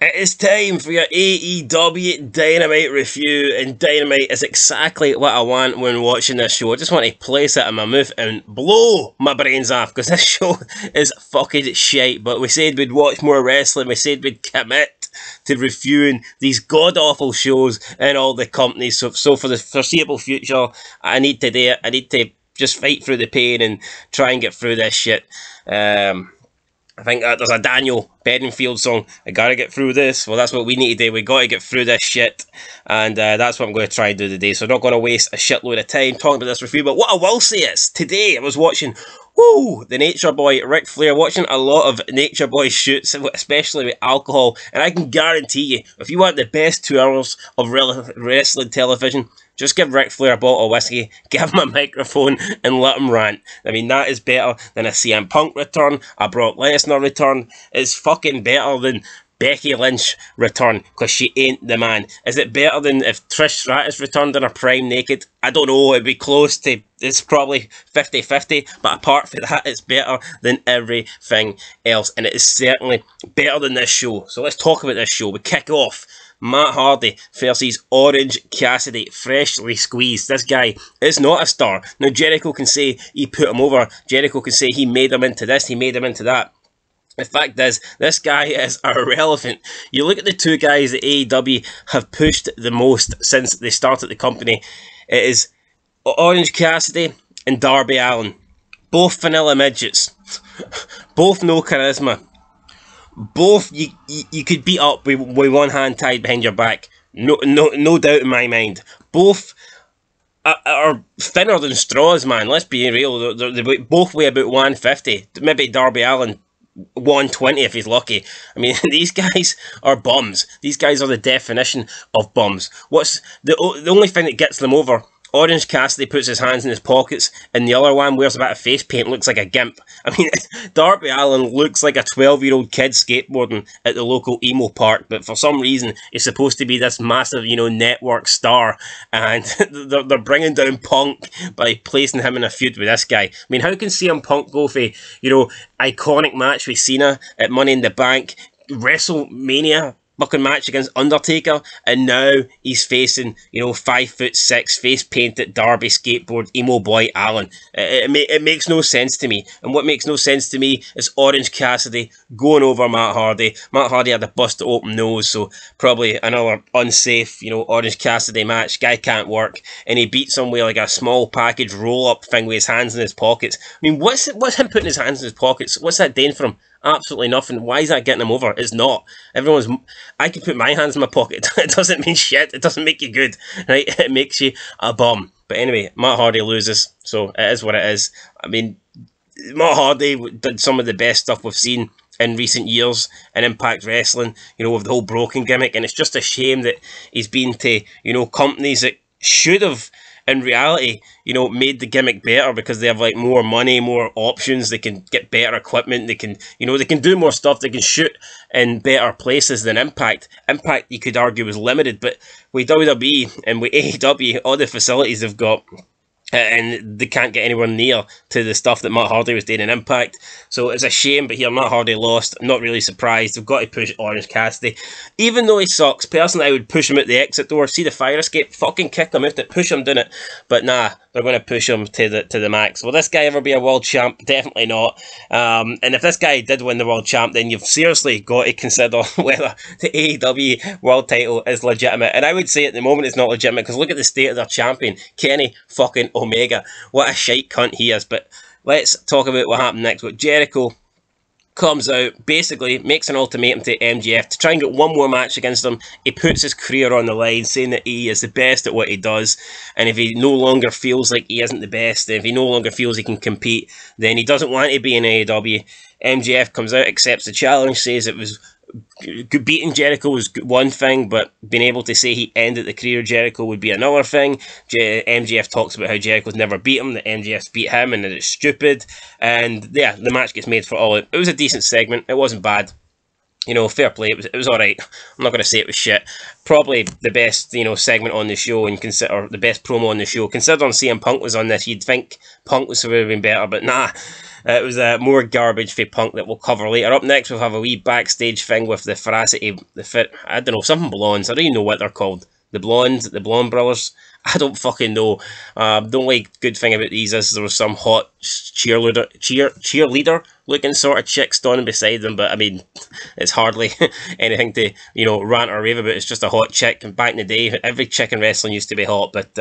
It is time for your AEW Dynamite review, and Dynamite is exactly what I want when watching this show. I just want to place it in my mouth and blow my brains off, because this show is fucking shite. But we said we'd watch more wrestling, we said we'd commit to reviewing these god-awful shows in all the companies. So for the foreseeable future, I need to do it. I need to just fight through the pain and try and get through this shit. I think there's a Daniel Bedingfield song, I gotta get through this. Well, that's what we need to do. We gotta get through this shit. And that's what I'm going to try and do today. So I'm not going to waste a shitload of time talking about this review. But what I will say is, today I was watching, the Nature Boy, Ric Flair, watching a lot of Nature Boy shoots, especially with alcohol. And I can guarantee you, if you want the best 2 hours of wrestling television, just give Ric Flair a bottle of whiskey, give him a microphone, and let him rant. I mean, that is better than a CM Punk return, a Brock Lesnar return. It's fucking better than Becky Lynch return, because she ain't the man. Is it better than if Trish Stratus returned in her prime naked? I don't know, it'd be close to, it's probably 50-50, but apart from that, it's better than everything else, and it is certainly better than this show. So let's talk about this show. We kick off Matt Hardy versus Orange Cassidy, freshly squeezed. This guy is not a star. Now, Jericho can say he put him over. Jericho can say he made him into this, he made him into that. The fact is, this guy is irrelevant. You look at the two guys that AEW have pushed the most since they started the company. It is Orange Cassidy and Darby Allin. Both vanilla midgets. Both no charisma. Both you could beat up with one hand tied behind your back. No doubt in my mind. Both are thinner than straws, man. Let's be real. They both weigh about 150. Maybe Darby Allin 120 if he's lucky. I mean, these guys are bums. These guys are the definition of bums. What's the only thing that gets them over? Orange Cassidy puts his hands in his pockets, and the other one wears a bit of face paint, looks like a gimp. I mean, Darby Allin looks like a 12-year-old kid skateboarding at the local emo park, but for some reason, he's supposed to be this massive, network star, and they're bringing down Punk by placing him in a feud with this guy. I mean, how can CM Punk go for, iconic match with Cena at Money in the Bank, WrestleMania fucking match against Undertaker, and now he's facing, 5'6", face painted Darby skateboard emo boy Allin. It makes no sense to me. And what makes no sense to me is Orange Cassidy going over Matt Hardy. Matt Hardy had a busted open nose, so probably another unsafe, Orange Cassidy match. Guy can't work, and he beats him with like a small package roll-up thing with his hands in his pockets. I mean, what's him putting his hands in his pockets? What's that doing for him? Absolutely nothing. Why is that getting him over? It's not. I can put my hands in my pocket. It doesn't mean shit. It doesn't make you good, right? It makes you a bum. But anyway, Matt Hardy loses, so it is what it is. I mean, Matt Hardy did some of the best stuff we've seen in recent years in Impact Wrestling, with the whole broken gimmick, and it's just a shame that he's been to, companies that should have, in reality, made the gimmick better, because they have like more money, more options. They can get better equipment. They can, they can do more stuff. They can shoot in better places than Impact. Impact, you could argue, was limited, but with WWE and with AEW, all the facilities they've got, and they can't get anywhere near to the stuff that Matt Hardy was doing in Impact. So it's a shame, but here Matt Hardy lost. I'm not really surprised. They've got to push Orange Cassidy. Even though he sucks, personally I would push him out the exit door, see the fire escape, fucking kick him out it, push him down it. But nah, they're going to push him to the max. Will this guy ever be a world champ? Definitely not. And if this guy did win the world champ, then you've seriously got to consider whether the AEW world title is legitimate. And I would say at the moment it's not legitimate, because look at the state of their champion, Kenny fucking Omega. What a shite cunt he is. But let's talk about what happened next. With Jericho comes out, basically makes an ultimatum to MJF to try and get one more match against him. He puts his career on the line, saying that he is the best at what he does, and if he no longer feels like he isn't the best, if he no longer feels he can compete, then he doesn't want to be in AEW. MJF comes out, accepts the challenge, says it was beating Jericho was one thing, but being able to say he ended the career of Jericho would be another thing. MJF talks about how Jericho's never beat him, that MJF's beat him, and that it's stupid. And yeah, the match gets made for all. It was a decent segment. It wasn't bad. You know, fair play. It was all right. I'm not going to say it was shit. Probably the best, you know, segment on the show, and consider the best promo on the show. Considering CM Punk was on this, you'd think Punk would have been better, but nah. It was more garbage for Punk that we'll cover later. Up next, we'll have a wee backstage thing with the Veracity, I don't know, something blondes. I don't even know what they're called. The blonde brothers. I don't fucking know. The only good thing about these is there was some hot cheerleader looking sort of chick standing beside them, but I mean, it's hardly anything to, you know, rant or rave about. It's just a hot chick. And back in the day, every chick in wrestling used to be hot, but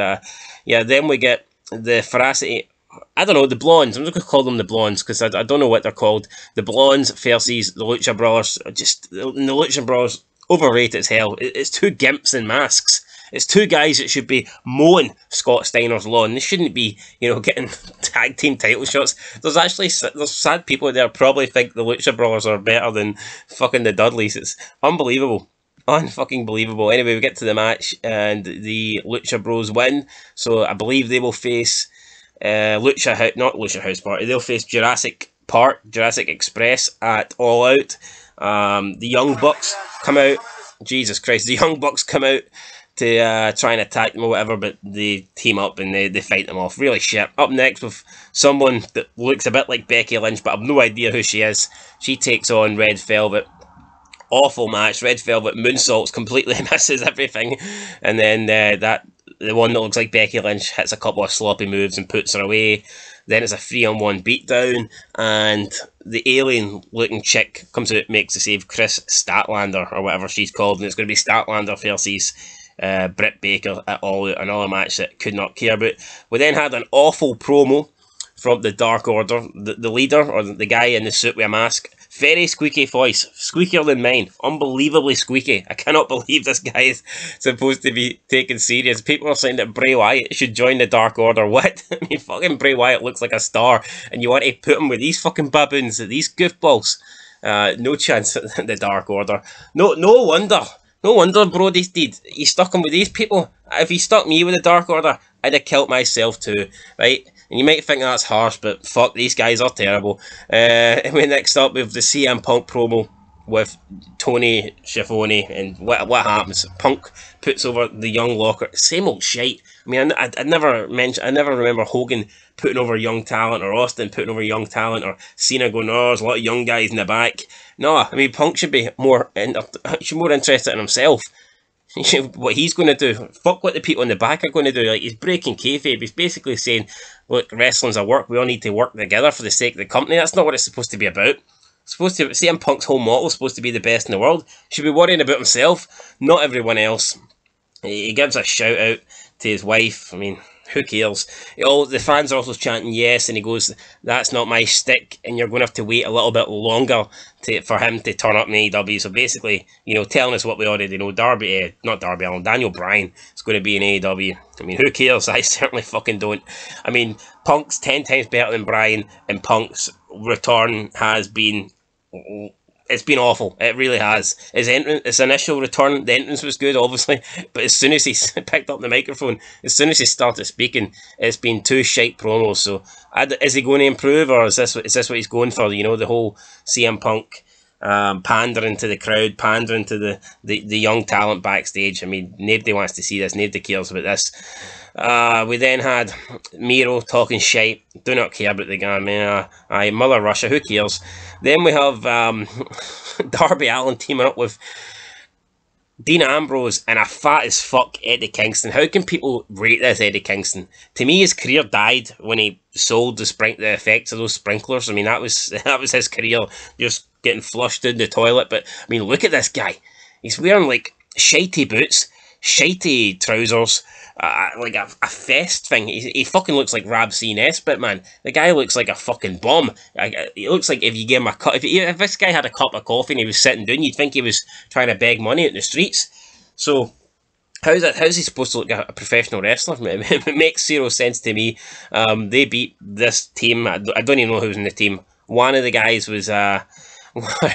yeah, then we get the Veracity. I don't know, the blondes. I'm just going to call them the blondes because I don't know what they're called. The blondes versus the Lucha Brothers. Just the Lucha Brothers, overrated as hell. It's two gimps in masks. It's two guys that should be mowing Scott Steiner's lawn. They shouldn't be, you know, getting tag team title shots. There's sad people there probably think the Lucha Brothers are better than fucking the Dudleys. It's unbelievable. Unfucking believable. Anyway, we get to the match and the Lucha Bros win. So I believe they will face not Lucha House Party. They'll face Jurassic Express at All Out. The Young Bucks come out. Jesus Christ, the Young Bucks come out to try and attack them or whatever, but they team up and they fight them off. Really shit. Up next with someone that looks a bit like Becky Lynch, but I've no idea who she is. She takes on Red Velvet. Awful match. Red Velvet moonsaults, completely misses everything, and then the one that looks like Becky Lynch hits a couple of sloppy moves and puts her away. Then it's a 3-on-1 beatdown, and the alien-looking chick comes out, makes the save, Chris Statlander, or whatever she's called, and it's going to be Statlander versus Britt Baker at All Out, another match that could not care about. We then had an awful promo from the Dark Order, the leader, or the guy in the suit with a mask. Very squeaky voice, squeakier than mine, unbelievably squeaky. I cannot believe this guy is supposed to be taken serious. People are saying that Bray Wyatt should join the Dark Order. What? I mean, fucking Bray Wyatt looks like a star, and you want to put him with these fucking baboons, these goofballs. No chance at the Dark Order. No wonder Brody's did. He stuck him with these people. If he stuck me with the Dark Order, I'd have killed myself too, right? And you might think that's harsh, but fuck, these guys are terrible. We next up with the CM Punk promo with Tony Schiavone, and what happens? Punk puts over the Young Locker. Same old shite. I mean, I never remember Hogan putting over young talent, or Austin putting over young talent, or Cena going, oh, there's a lot of young guys in the back. No, I mean, Punk should be more interested in himself. What he's going to do. Fuck what the people in the back are going to do. Like, he's breaking kayfabe. He's basically saying, look, wrestling's a work. We all need to work together for the sake of the company. That's not what it's supposed to be about. CM Punk's whole motto is supposed to be the best in the world. He should be worrying about himself, not everyone else. He gives a shout out to his wife. I mean, who cares? The fans are also chanting yes, and he goes, that's not my stick, and you're going to have to wait a little bit longer for him to turn up in AEW. So basically, you know, telling us what we already know. Daniel Bryan is going to be in AEW. I mean, who cares? I certainly fucking don't. I mean, Punk's 10 times better than Bryan, and Punk's return has been... It's been awful. It really has. His initial return, the entrance was good, obviously, but as soon as he picked up the microphone, as soon as he started speaking, it's been two shite promos. So, is he going to improve, or is this what he's going for? You know, the whole CM Punk pandering to the crowd, pandering to the young talent backstage. I mean, nobody wants to see this. Nobody cares about this. We then had Miro talking shite. Do not care about the guy. I mean, Mother Russia, who cares? Then we have Darby Allin teaming up with Dean Ambrose and a fat as fuck Eddie Kingston. How can people rate this Eddie Kingston? To me, his career died when he sold the effects of those sprinklers. I mean, that was his career, just getting flushed in the toilet. But I mean, look at this guy. He's wearing like shitey boots, shitey trousers, like a fest thing. He fucking looks like Rab C. Nesbitt, man. The guy looks like a fucking bum. He looks like if you gave him a cup, if this guy had a cup of coffee and he was sitting down, you'd think he was trying to beg money out in the streets. So how's he supposed to look like a professional wrestler? It makes zero sense to me. They beat this team. I don't even know who was in the team. One of the guys was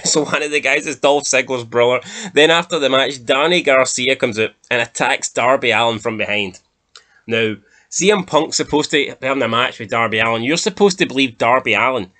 so one of the guys is Dolph Ziggler's brother. Then after the match, Danny Garcia comes out and attacks Darby Allin from behind. Now, CM Punk's supposed to be having a match with Darby Allin. You're supposed to believe Darby Allin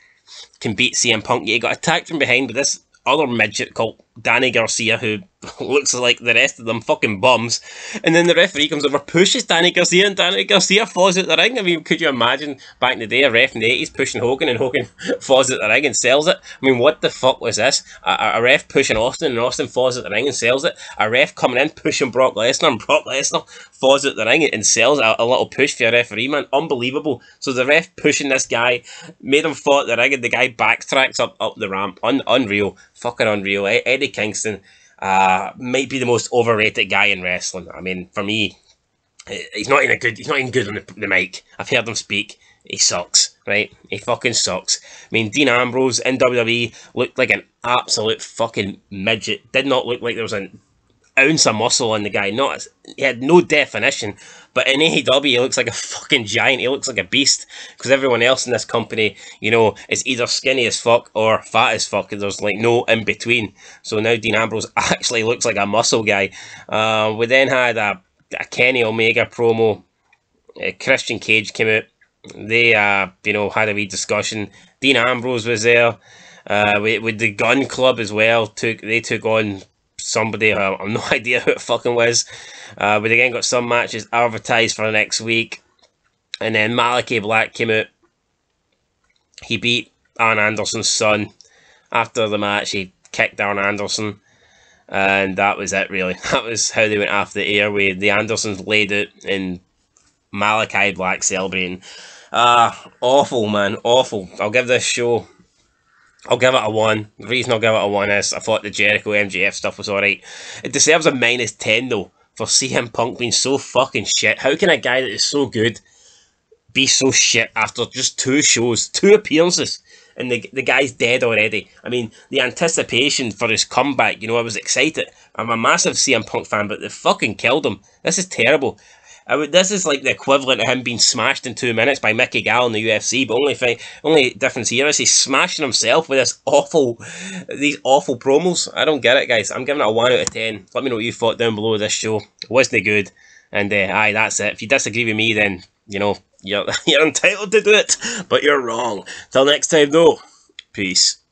can beat CM Punk. You got attacked from behind with this other midget called Danny Garcia, who looks like the rest of them fucking bums, and then the referee comes over, pushes Danny Garcia, and Danny Garcia falls out the ring. I mean, could you imagine back in the day, a ref in the 80s pushing Hogan, and Hogan falls out the ring and sells it? I mean, what the fuck was this? A ref pushing Austin, and Austin falls out the ring and sells it? A ref coming in pushing Brock Lesnar, and Brock Lesnar falls out the ring and sells a little push for a referee, man. Unbelievable. So the ref pushing this guy made him fall out the ring, and the guy backtracks up the ramp. Unreal. Fucking unreal. Eddie Kingston might be the most overrated guy in wrestling. I mean, for me, he's not even good on the mic. I've heard him speak. He sucks, right? He fucking sucks. I mean, Dean Ambrose in WWE looked like an absolute fucking midget. Did not look like there was an ounce of muscle on the guy. He had no definition. But in AEW, he looks like a fucking giant. He looks like a beast. Because everyone else in this company, you know, is either skinny as fuck or fat as fuck. And there's like no in between. So now Dean Ambrose actually looks like a muscle guy. We then had a Kenny Omega promo. Christian Cage came out. They, you know, had a wee discussion. Dean Ambrose was there. With the Gun Club as well. They took on somebody, I have no idea who it fucking was. But again, got some matches advertised for next week. And then Malachi Black came out. He beat Arn Anderson's son. After the match, he kicked Arn Anderson. And that was it, really. That was how they went off the air. The Andersons laid out in Malachi Black celebrating. Awful, man. Awful. I'll give this show... I'll give it a 1. The reason I'll give it a 1 is I thought the Jericho MJF stuff was alright. It deserves a -10 though, for CM Punk being so fucking shit. How can a guy that is so good be so shit after just 2 shows, 2 appearances, and the guy's dead already? I mean, the anticipation for his comeback, you know, I was excited. I'm a massive CM Punk fan, but they fucking killed him. This is terrible. This is like the equivalent of him being smashed in 2 minutes by Mickey Gall in the UFC, but only difference here is he's smashing himself with these awful promos. I don't get it, guys. I'm giving it a 1 out of 10. Let me know what you thought down below this show. It wasn't good, and aye, that's it. If you disagree with me, then you know you're entitled to do it, but you're wrong. Till next time, though. Peace.